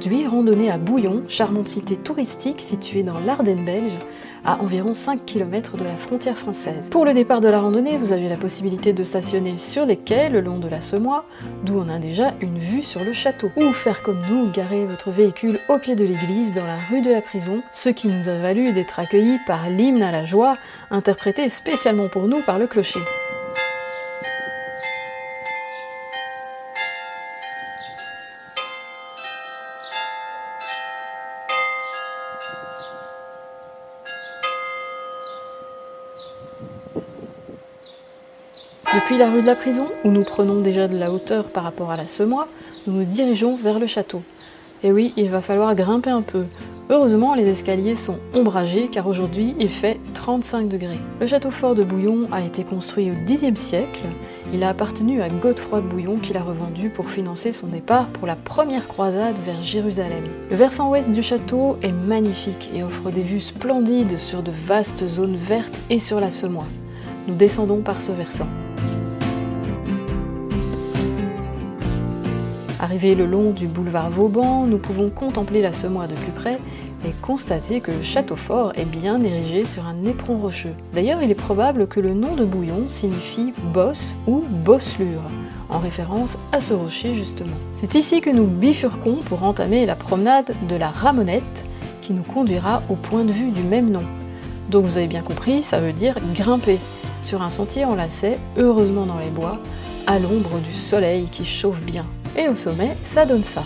Aujourd'hui, randonnée à Bouillon, charmante cité touristique située dans l'Ardenne belge, à environ 5 km de la frontière française. Pour le départ de la randonnée, vous avez la possibilité de stationner sur les quais le long de la Semois, d'où on a déjà une vue sur le château. Ou faire comme nous, garer votre véhicule au pied de l'église dans la rue de la Prison, ce qui nous a valu d'être accueillis par l'hymne à la joie, interprété spécialement pour nous par le clocher. Depuis la rue de la Prison, où nous prenons déjà de la hauteur par rapport à la Semois, nous nous dirigeons vers le château. Et oui, il va falloir grimper un peu. Heureusement, les escaliers sont ombragés car aujourd'hui il fait 35 degrés. Le château fort de Bouillon a été construit au Xe siècle. Il a appartenu à Godefroy de Bouillon qui l'a revendu pour financer son départ pour la première croisade vers Jérusalem. Le versant ouest du château est magnifique et offre des vues splendides sur de vastes zones vertes et sur la Semois. Nous descendons par ce versant. Arrivés le long du boulevard Vauban, nous pouvons contempler la Semois de plus près et constater que le château fort est bien érigé sur un éperon rocheux. D'ailleurs, il est probable que le nom de Bouillon signifie bosse ou bosselure, en référence à ce rocher justement. C'est ici que nous bifurquons pour entamer la promenade de la Ramonette qui nous conduira au point de vue du même nom. Donc vous avez bien compris, ça veut dire grimper sur un sentier en lacet, heureusement dans les bois, à l'ombre du soleil qui chauffe bien. Et au sommet, ça donne ça.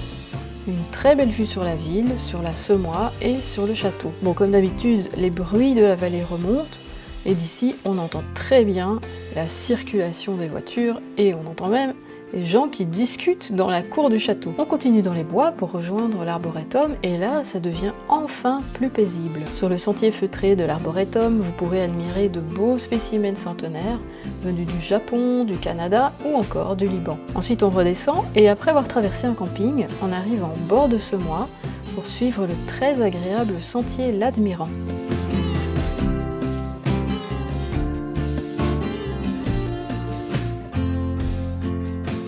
Une très belle vue sur la ville, sur la Semois et sur le château. Bon, comme d'habitude, les bruits de la vallée remontent, et d'ici, on entend très bien la circulation des voitures, et on entend même les gens qui discutent dans la cour du château. On continue dans les bois pour rejoindre l'arboretum, et là, ça devient enfin plus paisible. Sur le sentier feutré de l'arboretum, vous pourrez admirer de beaux spécimens centenaires, venus du Japon, du Canada ou encore du Liban. Ensuite, on redescend, et après avoir traversé un camping, on arrive en bord de Semois pour suivre le très agréable sentier l'Admirant.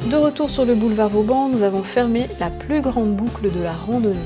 De retour sur le boulevard Vauban, nous avons fermé la plus grande boucle de la randonnée.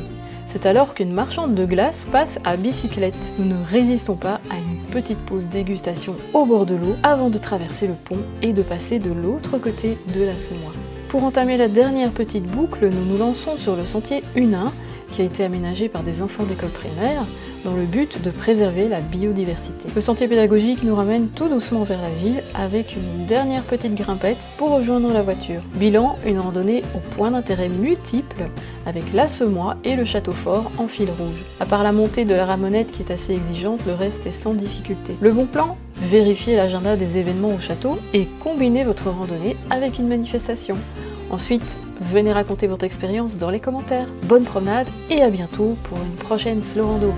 C'est alors qu'une marchande de glace passe à bicyclette. Nous ne résistons pas à une petite pause dégustation au bord de l'eau avant de traverser le pont et de passer de l'autre côté de la Semois. Pour entamer la dernière petite boucle, nous nous lançons sur le sentier Hunin, qui a été aménagé par des enfants d'école primaire, dans le but de préserver la biodiversité. Le sentier pédagogique nous ramène tout doucement vers la ville avec une dernière petite grimpette pour rejoindre la voiture. Bilan, une randonnée au point d'intérêt multiples avec la Semois et le château fort en fil rouge. À part la montée de la Ramonette qui est assez exigeante, le reste est sans difficulté. Le bon plan ? Vérifiez l'agenda des événements au château et combinez votre randonnée avec une manifestation. Ensuite, venez raconter votre expérience dans les commentaires. Bonne promenade et à bientôt pour une prochaine slow rando.